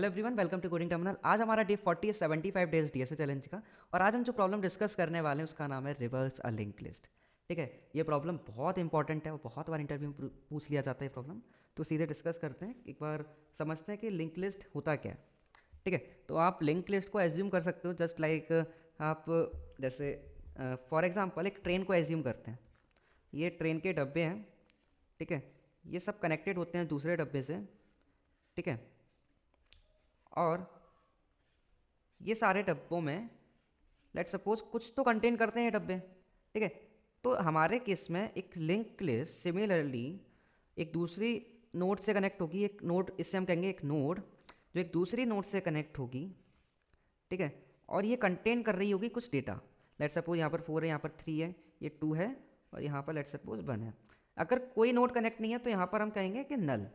Everyone, welcome to coding terminal. आज हमारा day 40 है 75 डेज डीएसए चैलेंज का। और आज हम जो प्रॉब्लम डिस्कस करने वाले हैं उसका नाम है रिवर्स अ लिंक लिस्ट। ठीक है, ये प्रॉब्लम बहुत इंपॉर्टेंट है और बहुत बार इंटरव्यू में पूछ लिया जाता है प्रॉब्लम। तो सीधे डिस्कस करते हैं, एक बार समझते हैं कि लिंक लिस्ट होता क्या है। ठीक है, तो आप लिंक लिस्ट को एज्यूम कर सकते हो जस्ट लाइक आप जैसे फॉर एग्जांपल एक ट्रेन को एज्यूम करते हैं। ये ट्रेन के डब्बे हैं। ठीक है, ये सब कनेक्टेड होते हैं दूसरे डब्बे से। ठीक है, और ये सारे डब्बों में लेट सपोज कुछ तो कंटेन करते हैं डब्बे। ठीक है, तो हमारे केस में एक लिंक लिस्ट सिमिलरली एक दूसरी नोड से कनेक्ट होगी। एक नोड, इससे हम कहेंगे एक नोड जो एक दूसरी नोड से कनेक्ट होगी। ठीक है, और ये कंटेन कर रही होगी कुछ डेटा। लेट सपोज यहाँ पर 4 है, यहाँ पर 3 है, ये 2 है और यहाँ पर लेट सपोज 1 है। अगर कोई नोड कनेक्ट नहीं है तो यहाँ पर हम कहेंगे कि नल,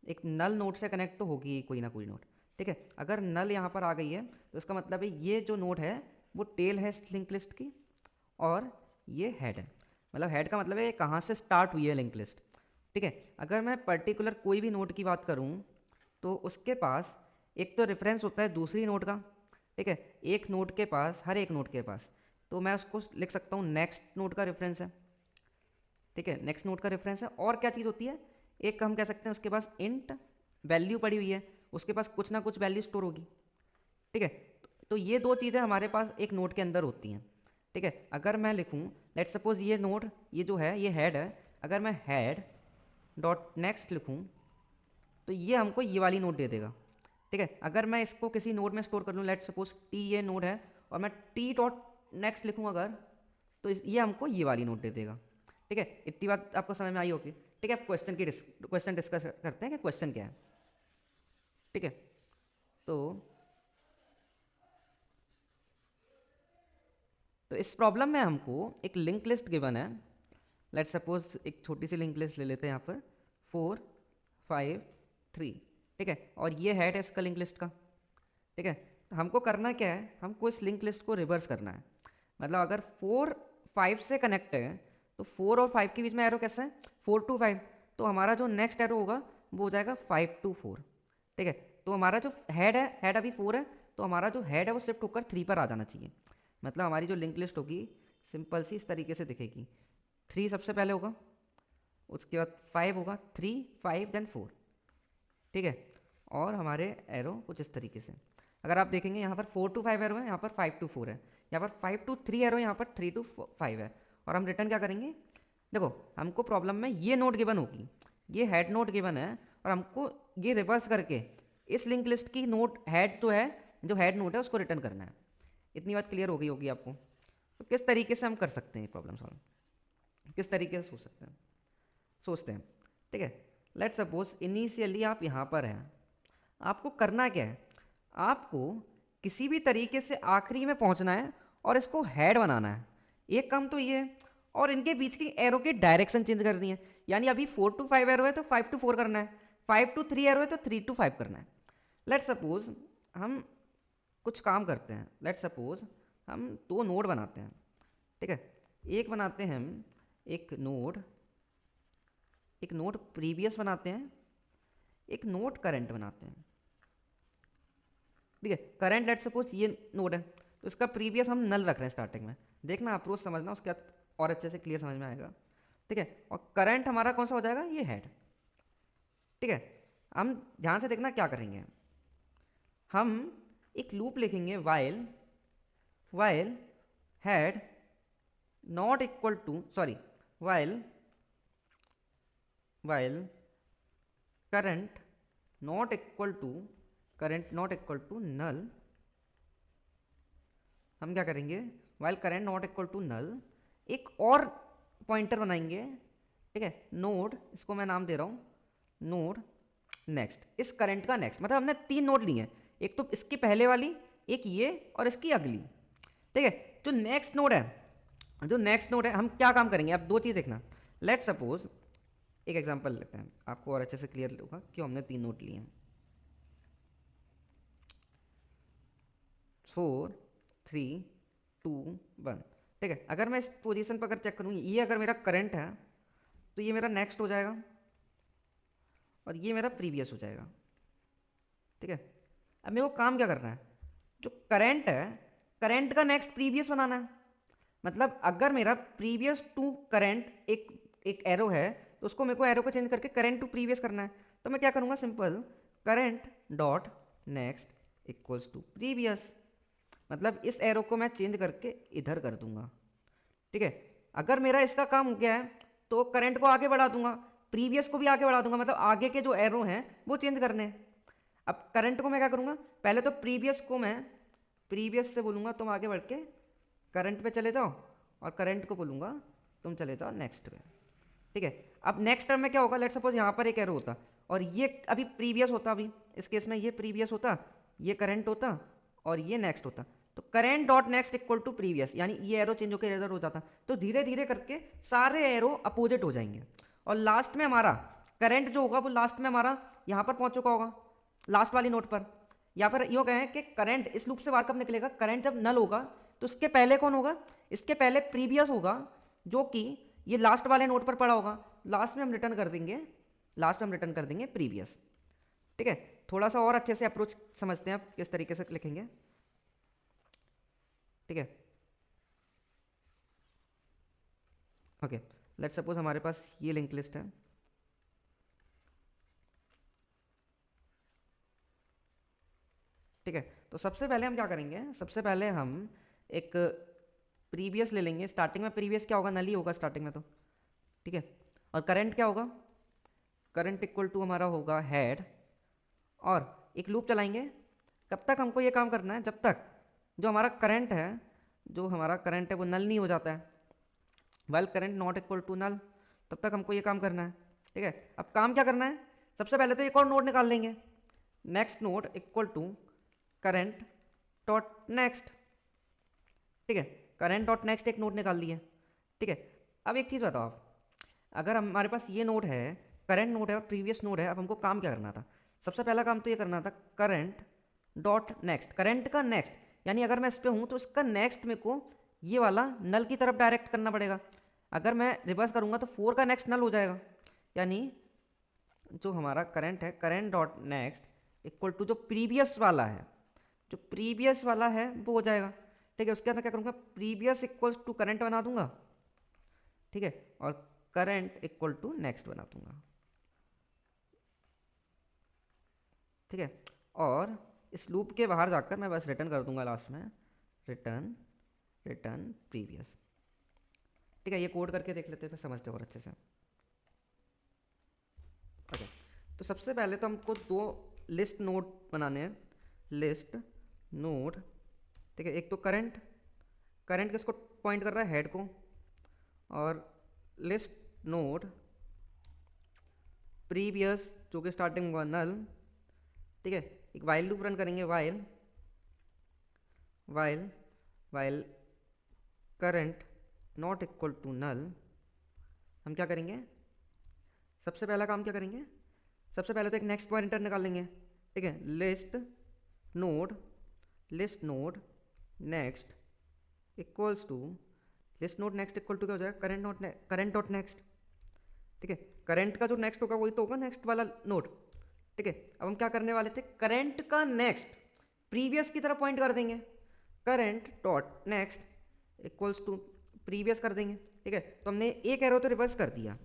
एक नल नोड से कनेक्ट तो होगी कोई ना कोई नोड। ठीक है, अगर नल यहाँ पर आ गई है तो इसका मतलब है ये जो नोड है वो टेल है इस लिंक लिस्ट की और ये हेड है। मतलब हेड का मतलब है ये कहाँ से स्टार्ट हुई है लिंक लिस्ट। ठीक है, अगर मैं पर्टिकुलर कोई भी नोड की बात करूँ तो उसके पास एक तो रेफरेंस होता है दूसरी नोड का। ठीक है, एक नोड के पास, हर एक नोड के पास, तो मैं उसको लिख सकता हूँ नेक्स्ट नोड का रेफरेंस है। ठीक है, नेक्स्ट नोड का रेफरेंस है। और क्या चीज़ होती है, एक हम कह सकते हैं उसके पास इंट वैल्यू पड़ी हुई है, उसके पास कुछ ना कुछ वैल्यू स्टोर होगी। ठीक है, तो ये दो चीज़ें हमारे पास एक नोड के अंदर होती हैं। ठीक है, अगर मैं लिखूँ लेट सपोज ये नोड, ये जो है ये हेड है, अगर मैं हेड डॉट नेक्स्ट लिखूँ तो ये हमको ये वाली नोड दे देगा। ठीक है, अगर मैं इसको किसी नोड में स्टोर कर लूँ, लेट सपोज टी ये नोड है और मैं टी डॉट नेक्स्ट लिखूँ अगर, तो ये हमको ये वाली नोड दे देगा। ठीक है, इतनी बात आपको समझ में आई होगी। ठीक है, अब क्वेश्चन डिस्कस करते हैं कि क्वेश्चन क्या है। ठीक है, तो इस प्रॉब्लम में हमको एक लिंक लिस्ट गिवन है। लेट सपोज एक छोटी सी लिंक लिस्ट ले लेते हैं यहाँ पर 4 5 3। ठीक है, और ये हेड है इसका लिंक लिस्ट का। ठीक है, तो हमको करना क्या है, हमको इस लिंक लिस्ट को रिवर्स करना है। मतलब अगर 4 5 से कनेक्ट है तो 4 और 5 के बीच में एरो कैसा है, 4 to 5। तो हमारा जो नेक्स्ट एरो होगा वो हो जाएगा 5 to 4। ठीक है, तो हमारा जो हेड है, हेड अभी 4 है, तो हमारा जो हेड है वो शिफ्ट होकर 3 पर आ जाना चाहिए। मतलब हमारी जो लिंक लिस्ट होगी सिंपल सी इस तरीके से दिखेगी। 3 सबसे पहले होगा, उसके बाद 5 होगा, 3 5 देन 4। ठीक है, और हमारे एरो कुछ इस तरीके से। अगर आप देखेंगे यहाँ पर 4 to 5 एरो है, यहाँ पर 5 to 4 है, यहाँ पर 5 to 3 एरो, यहाँ पर 3 to 5 है। और हम रिटर्न क्या करेंगे, देखो हमको प्रॉब्लम में ये नोट गिवन होगी, ये हेड नोट गिवन है, और हमको ये रिवर्स करके इस लिंक लिस्ट की नोट हेड जो है, जो हेड नोट है उसको रिटर्न करना है। इतनी बात क्लियर हो गई होगी आपको। तो किस तरीके से हम कर सकते हैं ये प्रॉब्लम सॉल्व, किस तरीके से सोच सकते हैं, सोचते हैं। ठीक है, लेट सपोज इनिशियली आप यहाँ पर हैं, आपको करना क्या है, आपको किसी भी तरीके से आखिरी में पहुँचना है और इसको हेड बनाना है। एक काम तो ये है, और इनके बीच की एरो की डायरेक्शन चेंज करनी है। यानी अभी 4 to 5 एरो है तो 5 to 4 करना है, 5 to 3 एरो है तो 3 to 5 करना है। लेट सपोज हम कुछ काम करते हैं, लेट सपोज हम दो नोड बनाते हैं। ठीक है, एक बनाते हैं हम एक नोड प्रीवियस बनाते हैं, एक नोड करंट बनाते हैं। ठीक है, करंट लेट सपोज ये नोड है तो इसका प्रीवियस हम नल रख रहे हैं स्टार्टिंग में। देखना अप्रोच समझना, उसके बाद और अच्छे से क्लियर समझ में आएगा। ठीक है, और करंट हमारा कौन सा हो जाएगा, ये हेड। ठीक है, हम ध्यान से देखना क्या करेंगे, हम एक लूप लिखेंगे while while head not equal to, sorry, while while current not equal to, current not equal to null. हम क्या करेंगे, while current not equal to null, एक और पॉइंटर बनाएंगे। ठीक है, नोड, इसको मैं नाम दे रहा हूँ नोड नेक्स्ट, इस करंट का नेक्स्ट। मतलब हमने 3 नोड ली हैं, एक तो इसकी पहले वाली, एक ये और इसकी अगली। ठीक है, जो नेक्स्ट नोड है, जो नेक्स्ट नोड है, हम क्या काम करेंगे, आप दो चीज़ देखना। लेट सपोज एक एग्जांपल लेते हैं, आपको और अच्छे से क्लियर होगा क्यों हमने 3 नोड लिए हैं। 4 3 2 1। ठीक है, अगर मैं इस पोजीशन पर अगर चेक करूँ, ये अगर मेरा करंट है तो ये मेरा नेक्स्ट हो जाएगा और ये मेरा प्रीवियस हो जाएगा। ठीक है, अब मेरे को काम क्या करना है, जो करंट है करंट का नेक्स्ट प्रीवियस बनाना है। मतलब अगर मेरा प्रीवियस टू करंट एक एक एरो है तो उसको मेरे को एरो को चेंज करके करंट टू प्रीवियस करना है। तो मैं क्या करूँगा, simple current dot next equals to previous. मतलब इस एरो को मैं चेंज करके इधर कर दूंगा। ठीक है, अगर मेरा इसका काम हो गया है तो करंट को आगे बढ़ा दूंगा, प्रीवियस को भी आगे बढ़ा दूंगा, मतलब आगे के जो एरो हैं वो चेंज करने हैं। अब करंट को मैं क्या करूंगा, पहले तो प्रीवियस को मैं प्रीवियस से बोलूंगा तुम आगे बढ़ के करंट पे चले जाओ, और करंट को बोलूंगा तुम चले जाओ नेक्स्ट पे। ठीक है, अब नेक्स्ट टर्म में क्या होगा, लेट सपोज यहाँ पर एक एरो होता और ये अभी प्रीवियस होता, अभी इस केस में ये प्रीवियस होता, ये करंट होता और ये नेक्स्ट होता। तो current dot next equal to previous, यानी ये एरो चेंज होकर इधर हो जाता। तो धीरे धीरे करके सारे एरो अपोजिट हो जाएंगे और लास्ट में हमारा करंट जो होगा वो लास्ट में हमारा यहाँ पर पहुंच चुका होगा, लास्ट वाली नोट पर। या फिर यूँ कहें कि करंट इस लूप से बाहर कब निकलेगा, करंट जब नल होगा तो इसके पहले कौन होगा, इसके पहले प्रीवियस होगा जो कि ये लास्ट वाले नोट पर पड़ा होगा। लास्ट में हम रिटर्न कर देंगे, लास्ट में हम रिटर्न कर देंगे प्रीवियस। ठीक है, थोड़ा सा और अच्छे से अप्रोच समझते हैं आप किस तरीके से लिखेंगे। ठीक है, ओके, लेट्स सपोज हमारे पास ये लिंक लिस्ट है। ठीक है, तो सबसे पहले हम क्या करेंगे, सबसे पहले हम एक प्रीवियस ले लेंगे। स्टार्टिंग में प्रीवियस क्या होगा, नल ही होगा स्टार्टिंग में तो। ठीक है, और करंट क्या होगा, करंट इक्वल टू हमारा होगा हेड, और एक लूप चलाएंगे। कब तक हमको ये काम करना है, जब तक जो हमारा करंट है, जो हमारा करंट है वो नल नहीं हो जाता है। While current not equal to null, तब तक हमको ये काम करना है। ठीक है, अब काम क्या करना है, सबसे पहले तो एक और नोड निकाल लेंगे, next node equal to current dot next. ठीक है, करंट डॉट नेक्स्ट एक नोड निकाल लिए। ठीक है, अब एक चीज़ बताओ आप, अगर हमारे पास ये नोड है, करंट नोड है और प्रीवियस नोड है, अब हमको काम क्या करना था, सबसे पहला काम तो ये करना था करंट डॉट नेक्स्ट, करंट का नेक्स्ट, यानी अगर मैं इस पर हूँ तो इसका नेक्स्ट मेरे को ये वाला नल की तरफ डायरेक्ट करना पड़ेगा। अगर मैं रिवर्स करूँगा तो 4 का नेक्स्ट नल हो जाएगा, यानी जो हमारा करंट है current dot next equal to जो प्रीवियस वाला है, जो प्रीवियस वाला है वो हो जाएगा। ठीक है, उसके अंदर क्या करूँगा, प्रीवियस इक्वल्स टू करंट बना दूंगा। ठीक है, और करंट इक्वल टू नेक्स्ट बना दूंगा। ठीक है, और इस लूप के बाहर जाकर मैं बस रिटर्न कर दूंगा लास्ट में, रिटर्न रिटर्न प्रीवियस। ठीक है, ये कोड करके देख लेते हैं फिर समझते और अच्छे से। ओके, तो सबसे पहले तो हमको दो लिस्ट नोड बनाने हैं, लिस्ट नोड। ठीक है, एक तो करंट, करंट किसको पॉइंट कर रहा है, हेड को, और लिस्ट नोड प्रीवियस जो कि स्टार्टिंग होगा नल। ठीक है, एक वाइल लूप रन करेंगे, while while while current not equal to null. हम क्या करेंगे, सबसे पहला काम क्या करेंगे, सबसे पहले तो एक नेक्स्ट पॉइंटर निकाल लेंगे। ठीक है, list node next equals to, list node next equal to क्या हो जाएगा, करंट डॉट नेक्स्ट। ठीक है, करंट का जो नेक्स्ट होगा वही तो होगा नेक्स्ट वाला नोड। ठीक है, अब हम क्या करने वाले थे, करंट का नेक्स्ट प्रीवियस की तरफ पॉइंट कर देंगे, current dot next equals to previous कर देंगे। ठीक है, तो हमने एक एरो तो रिवर्स कर दिया।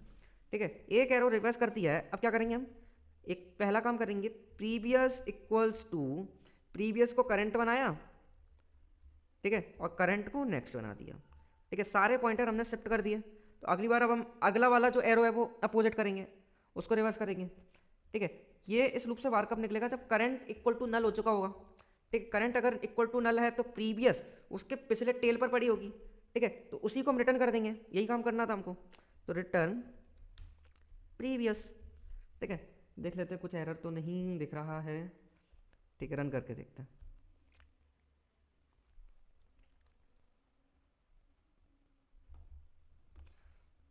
ठीक है, एक एरो रिवर्स कर दिया है, अब क्या करेंगे हम, एक पहला काम करेंगे, प्रीवियस इक्वल्स टू, प्रीवियस को करंट बनाया। ठीक है, और करंट को नेक्स्ट बना दिया। ठीक है, सारे पॉइंटर हमने शिफ्ट कर दिए। तो अगली बार अब हम अगला वाला जो एरो है वो अपोजिट करेंगे, उसको रिवर्स करेंगे। ठीक है, ये इस लूप से बाहर कब निकलेगा, जब करंट इक्वल टू नल हो चुका होगा। ठीक, करंट अगर इक्वल टू नल है तो प्रीवियस उसके पिछले टेल पर पड़ी होगी। ठीक है, तो उसी को हम रिटर्न कर देंगे, यही काम करना था हमको। तो रिटर्न प्रीवियस। ठीक है, देख लेते हैं कुछ एरर तो नहीं दिख रहा है। ठीक है, रन करके देखते हैं।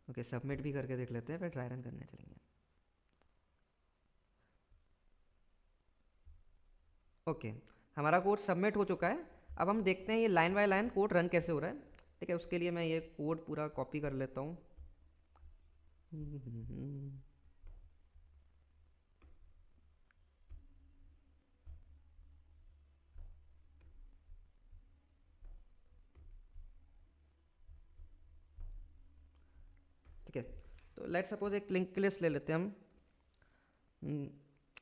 ओके, सबमिट भी करके देख लेते हैं, फिर ट्राई रन करने चलेंगे। ओके, हमारा कोड सबमिट हो चुका है। अब हम देखते हैं ये line by line code run कैसे हो रहा है। ठीक है, उसके लिए मैं ये कोड पूरा कॉपी कर लेता हूँ। तो लेट सपोज एक लिंक लिस्ट ले लेते हैं हम।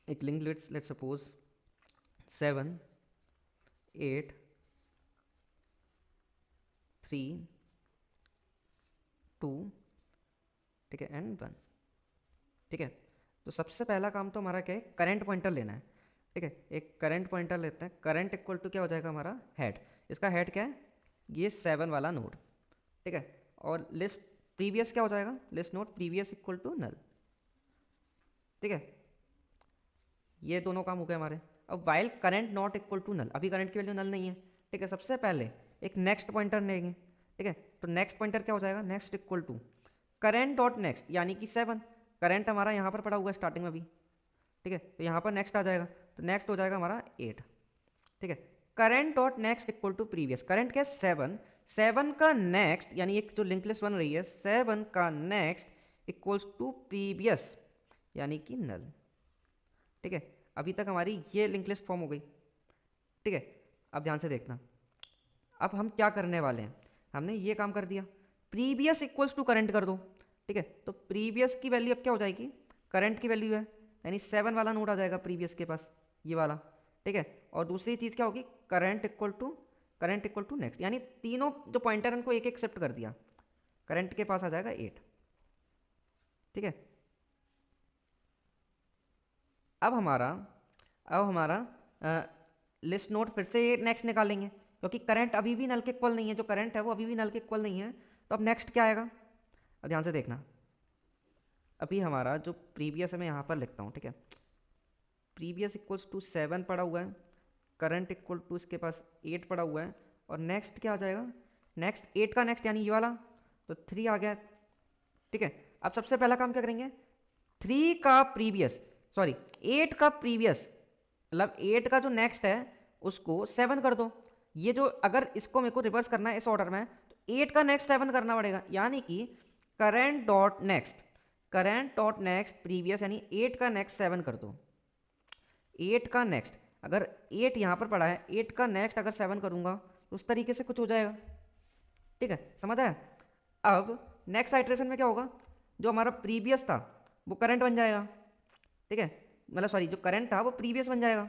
एक लिंक लिस्ट लेट सपोज 7 8 3 2, ठीक है, एंड 1। ठीक है, तो सबसे पहला काम तो हमारा क्या है, करंट पॉइंटर लेना है। ठीक है, एक करंट पॉइंटर लेते हैं। करंट इक्वल टू क्या हो जाएगा हमारा, हेड। इसका हेड क्या है, ये 7 वाला नोड। ठीक है, और लिस्ट प्रीवियस क्या हो जाएगा, list node previous equal to null. ठीक है, ये दोनों काम हो गए हमारे। अब while current not equal to null, अभी करंट की वैल्यू नल नहीं है। ठीक है, सबसे पहले एक नेक्स्ट पॉइंटर लेंगे। ठीक है, तो नेक्स्ट पॉइंटर क्या हो जाएगा, next equal to current dot next, यानी कि 7। करंट हमारा यहाँ पर पड़ा हुआ है स्टार्टिंग में अभी। ठीक है, तो यहाँ पर नेक्स्ट आ जाएगा, तो नेक्स्ट हो जाएगा हमारा 8। ठीक है, current dot next equal to previous. Current क्या है 7, 7 का नेक्स्ट, यानी एक जो लिंक लिस्ट बन रही है 7 का नेक्स्ट इक्वल्स टू प्रीवियस, यानी कि नल। ठीक है, अभी तक हमारी ये लिंक लिस्ट फॉर्म हो गई। ठीक है, अब ध्यान से देखना, अब हम क्या करने वाले हैं, हमने ये काम कर दिया, प्रीवियस इक्वल्स टू करंट कर दो। ठीक है, तो प्रीवियस की वैल्यू अब क्या हो जाएगी, करंट की वैल्यू है, यानी 7 वाला नोड आ जाएगा प्रीवियस के पास, ये वाला। ठीक है, और दूसरी चीज़ क्या होगी, करंट इक्वल टू नेक्स्ट, यानी तीनों जो पॉइंटर उनको एक एक शिफ्ट कर दिया। करंट के पास आ जाएगा 8। ठीक है, अब हमारा लिस्ट नोड फिर से नेक्स्ट निकालेंगे, क्योंकि करंट अभी भी नल के इक्वल नहीं है, जो करंट है वो अभी भी नल के इक्वल नहीं है। तो अब नेक्स्ट क्या आएगा, अब ध्यान से देखना, अभी हमारा जो प्रीवियस है मैं यहाँ पर लिखता हूँ। ठीक है, प्रीवियस इक्वल्स टू 7 पड़ा हुआ है, करंट इक्वल टू इसके पास 8 पड़ा हुआ है, और नेक्स्ट क्या आ जाएगा, नेक्स्ट 8 का नेक्स्ट, यानी ये वाला, तो 3 आ गया। ठीक है, अब सबसे पहला काम क्या करेंगे, 3 का प्रीवियस, सॉरी 8 का प्रीवियस, मतलब 8 का जो नेक्स्ट है उसको 7 कर दो। ये जो अगर इसको मेरे को रिवर्स करना है इस ऑर्डर में, तो 8 का नेक्स्ट 7 करना पड़ेगा, यानी कि करंट डॉट नेक्स्ट प्रीवियस, यानी 8 का नेक्स्ट 7 कर दो। 8 का नेक्स्ट, अगर 8 यहाँ पर पड़ा है, 8 का नेक्स्ट अगर 7 करूँगा तो उस तरीके से कुछ हो जाएगा। ठीक है, समझ आया। अब नेक्स्ट आइट्रेशन में क्या होगा, जो हमारा प्रीवियस था वो करंट बन जाएगा। ठीक है, मतलब सॉरी, जो करंट था वो प्रीवियस बन जाएगा।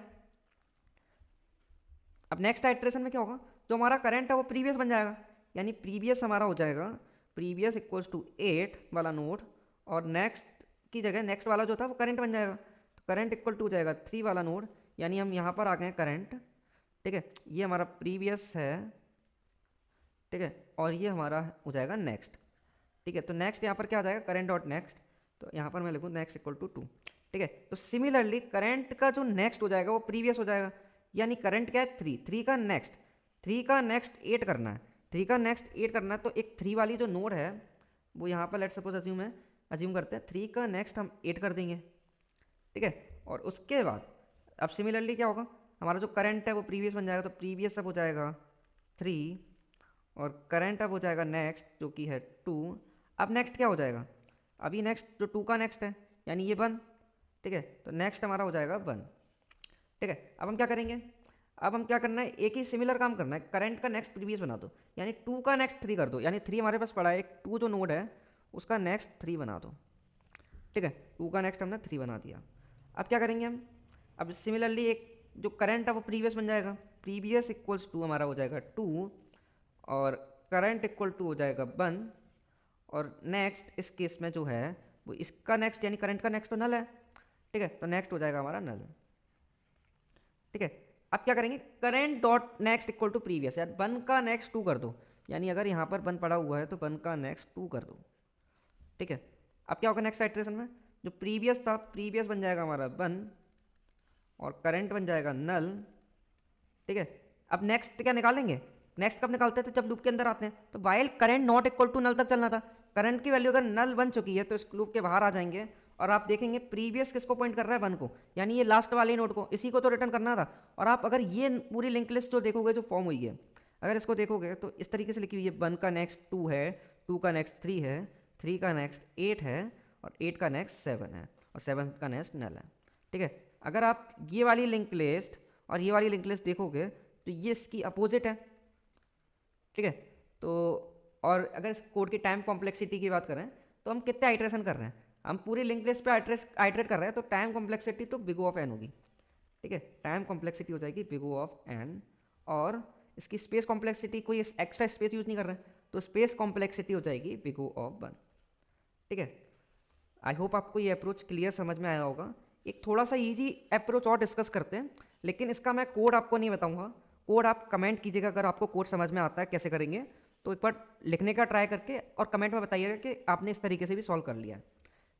अब नेक्स्ट आइट्रेशन में क्या होगा, जो हमारा करंट है वो प्रीवियस बन जाएगा, यानी प्रीवियस हमारा हो जाएगा प्रीवियस इक्वल्स टू 8 वाला नोड, और नेक्स्ट की जगह नेक्स्ट वाला जो था वो करंट बन जाएगा, तो करंट इक्वल टू हो जाएगा 3 वाला नोड, यानी हम यहाँ पर आ गए करंट। ठीक है, ये हमारा प्रीवियस है। ठीक है, और ये हमारा हो जाएगा नेक्स्ट। ठीक है, तो नेक्स्ट यहाँ पर क्या आ जाएगा, करंट डॉट नेक्स्ट, तो यहाँ पर मैं लिखूँ नेक्स्ट इक्वल टू 2। ठीक है, तो सिमिलरली करंट का जो नेक्स्ट हो जाएगा वो प्रीवियस हो जाएगा, यानी करंट क्या है 3, 3 का नेक्स्ट 8 करना है, 3 का नेक्स्ट 8 करना है, तो एक 3 वाली जो नोड है वो यहाँ पर लेट सपोज अज्यूम करते हैं 3 का नेक्स्ट हम 8 कर देंगे। ठीक है, और उसके बाद अब सिमिलरली क्या होगा, हमारा जो करंट है वो प्रीवियस बन जाएगा, तो प्रीवियस अब हो जाएगा 3, और करंट अब हो जाएगा नेक्स्ट जो कि है 2। अब नेक्स्ट क्या हो जाएगा, अभी नेक्स्ट जो 2 का नेक्स्ट है, यानी ये 1। ठीक है, तो नेक्स्ट हमारा हो जाएगा 1। ठीक है, अब हम क्या करेंगे, अब हम क्या करना है, एक ही सिमिलर काम करना है, करंट का नेक्स्ट प्रीवियस बना दो, यानी 2 का नेक्स्ट 3 कर दो, यानी 3 हमारे पास पड़ा है, एक 2 जो नोड है उसका नेक्स्ट 3 बना दो। ठीक है, 2 का नेक्स्ट हमने 3 बना दिया। अब क्या करेंगे हम, अब सिमिलरली एक जो करंट है वो प्रीवियस बन जाएगा, प्रीवियस इक्वल्स टू हमारा हो जाएगा 2, और करंट इक्वल टू हो जाएगा 1, और नेक्स्ट इस केस में जो है वो इसका नेक्स्ट, यानी करंट का नेक्स्ट तो नल है। ठीक है, तो नेक्स्ट हो जाएगा हमारा नल। ठीक है, अब क्या करेंगे, current dot next equal to previous, यार 1 का नेक्स्ट 2 कर दो, यानी अगर यहाँ पर 1 पड़ा हुआ है तो 1 का नेक्स्ट 2 कर दो। ठीक है, अब क्या होगा नेक्स्ट आइट्रेशन में, जो प्रीवियस था प्रीवियस बन जाएगा हमारा 1, और करंट बन जाएगा नल। ठीक है, अब नेक्स्ट क्या निकालेंगे, नेक्स्ट कब निकालते थे, जब लूप के अंदर आते हैं, तो while current not equal to null तक चलना था। करंट की वैल्यू अगर नल बन चुकी है तो इस लूप के बाहर आ जाएंगे, और आप देखेंगे प्रीवियस किसको पॉइंट कर रहा है, 1 को, यानी ये लास्ट वाले नोड को, इसी को तो रिटर्न करना था। और आप अगर ये पूरी लिंक लिस्ट जो देखोगे जो फॉर्म हुई है, अगर इसको देखोगे तो इस तरीके से लिखी हुई है, 1 का नेक्स्ट 2 है, 2 का नेक्स्ट 3 है, 3 का नेक्स्ट 8 है, और 8 का नेक्स्ट 7 है, और 7 का नेक्स्ट नल है। ठीक है, अगर आप ये वाली लिंक लिस्ट और ये वाली लिंक लिस्ट देखोगे तो ये इसकी अपोजिट है। ठीक है, तो और अगर इस कोड की टाइम कॉम्प्लेक्सिटी की बात करें तो हम कितने आइट्रेशन कर रहे हैं, हम पूरी लिंक लिस्ट पे आइट्रेट कर रहे हैं, तो टाइम कॉम्प्लेक्सिटी तो बिग O ऑफ n होगी। ठीक है, टाइम कॉम्प्लेक्सिटी हो जाएगी बिग O ऑफ n, और इसकी स्पेस कॉम्प्लेक्सिटी कोई एक्स्ट्रा स्पेस यूज़ नहीं कर रहे हैं, तो स्पेस कॉम्प्लेक्सिटी हो जाएगी बिग O ऑफ 1। ठीक है, आई होप आपको ये अप्रोच क्लियर समझ में आया होगा। एक थोड़ा सा इजी अप्रोच और डिस्कस करते हैं, लेकिन इसका मैं कोड आपको नहीं बताऊंगा, कोड आप कमेंट कीजिएगा अगर आपको कोड समझ में आता है कैसे करेंगे, तो एक बार लिखने का ट्राई करके और कमेंट में बताइएगा कि आपने इस तरीके से भी सॉल्व कर लिया है।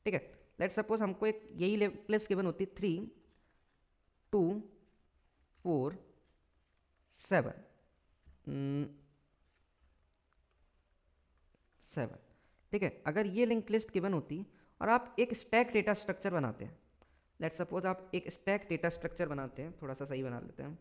ठीक है, लेट सपोज हमको एक यही लिस्ट गिवन होती 3 2 4 7 7। ठीक है, अगर ये लिंक लिस्ट गिवन होती और आप एक स्टैक डेटा स्ट्रक्चर बनाते हैं, लेट सपोज आप एक स्टैक डेटा स्ट्रक्चर बनाते हैं, थोड़ा सा सही बना लेते हैं।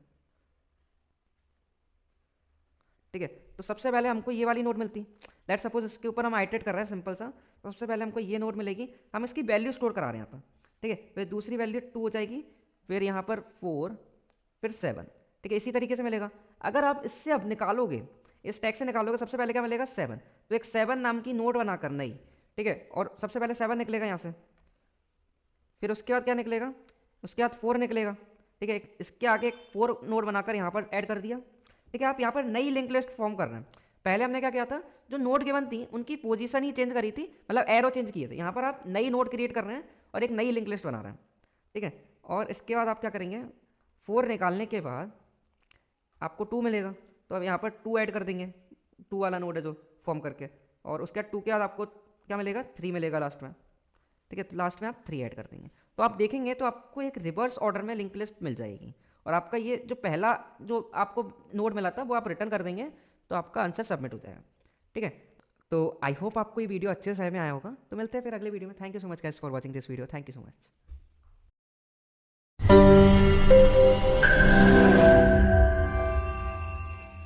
ठीक है, तो सबसे पहले हमको ये वाली नोड मिलती, लेट सपोज इसके ऊपर हम आइटरेट कर रहे हैं सिंपल सा, तो सबसे पहले हमको ये नोड मिलेगी, हम इसकी वैल्यू स्टोर करा रहे हैं यहाँ पर। ठीक है, फिर दूसरी वैल्यू 2 हो जाएगी, फिर यहाँ पर 4, फिर 7। ठीक है, इसी तरीके से मिलेगा। अगर आप इससे अब निकालोगे, इस टैग से निकालोगे, सबसे पहले क्या मिलेगा 7, तो एक 7 नाम की नोड बनाकर नई। ठीक है, और सबसे पहले 7 निकलेगा यहाँ से, फिर उसके बाद क्या निकलेगा, उसके बाद 4 निकलेगा। ठीक है, इसके आगे एक 4 नोड बनाकर यहाँ पर ऐड कर दिया। ठीक है, आप यहाँ पर नई लिंक लिस्ट फॉर्म कर रहे हैं। पहले हमने क्या किया था, जो नोड गिवन थी उनकी पोजीशन ही चेंज करी थी, मतलब एरो चेंज किए थे। यहाँ पर आप नई नोड क्रिएट कर रहे हैं और एक नई लिंक लिस्ट बना रहे हैं। ठीक है, और इसके बाद आप क्या करेंगे, 4 निकालने के बाद आपको 2 मिलेगा, तो अब यहाँ पर 2 ऐड कर देंगे, 2 वाला नोड है जो फॉर्म करके, और उसके बाद 2 के बाद आपको क्या मिलेगा, 3 मिलेगा लास्ट में। ठीक है, तो लास्ट में आप 3 ऐड कर देंगे, तो आप देखेंगे तो आपको एक रिवर्स ऑर्डर में लिंक लिस्ट मिल जाएगी, और आपका ये जो पहला जो आपको नोड मिला था वो आप रिटर्न कर देंगे, तो आपका आंसर सबमिट हो जाएगा। ठीक है, तो आई होप आपको ये वीडियो अच्छे से समझ में आया होगा। तो मिलते हैं फिर अगले वीडियो में। Thank you so much guys for watching this video, thank you so much.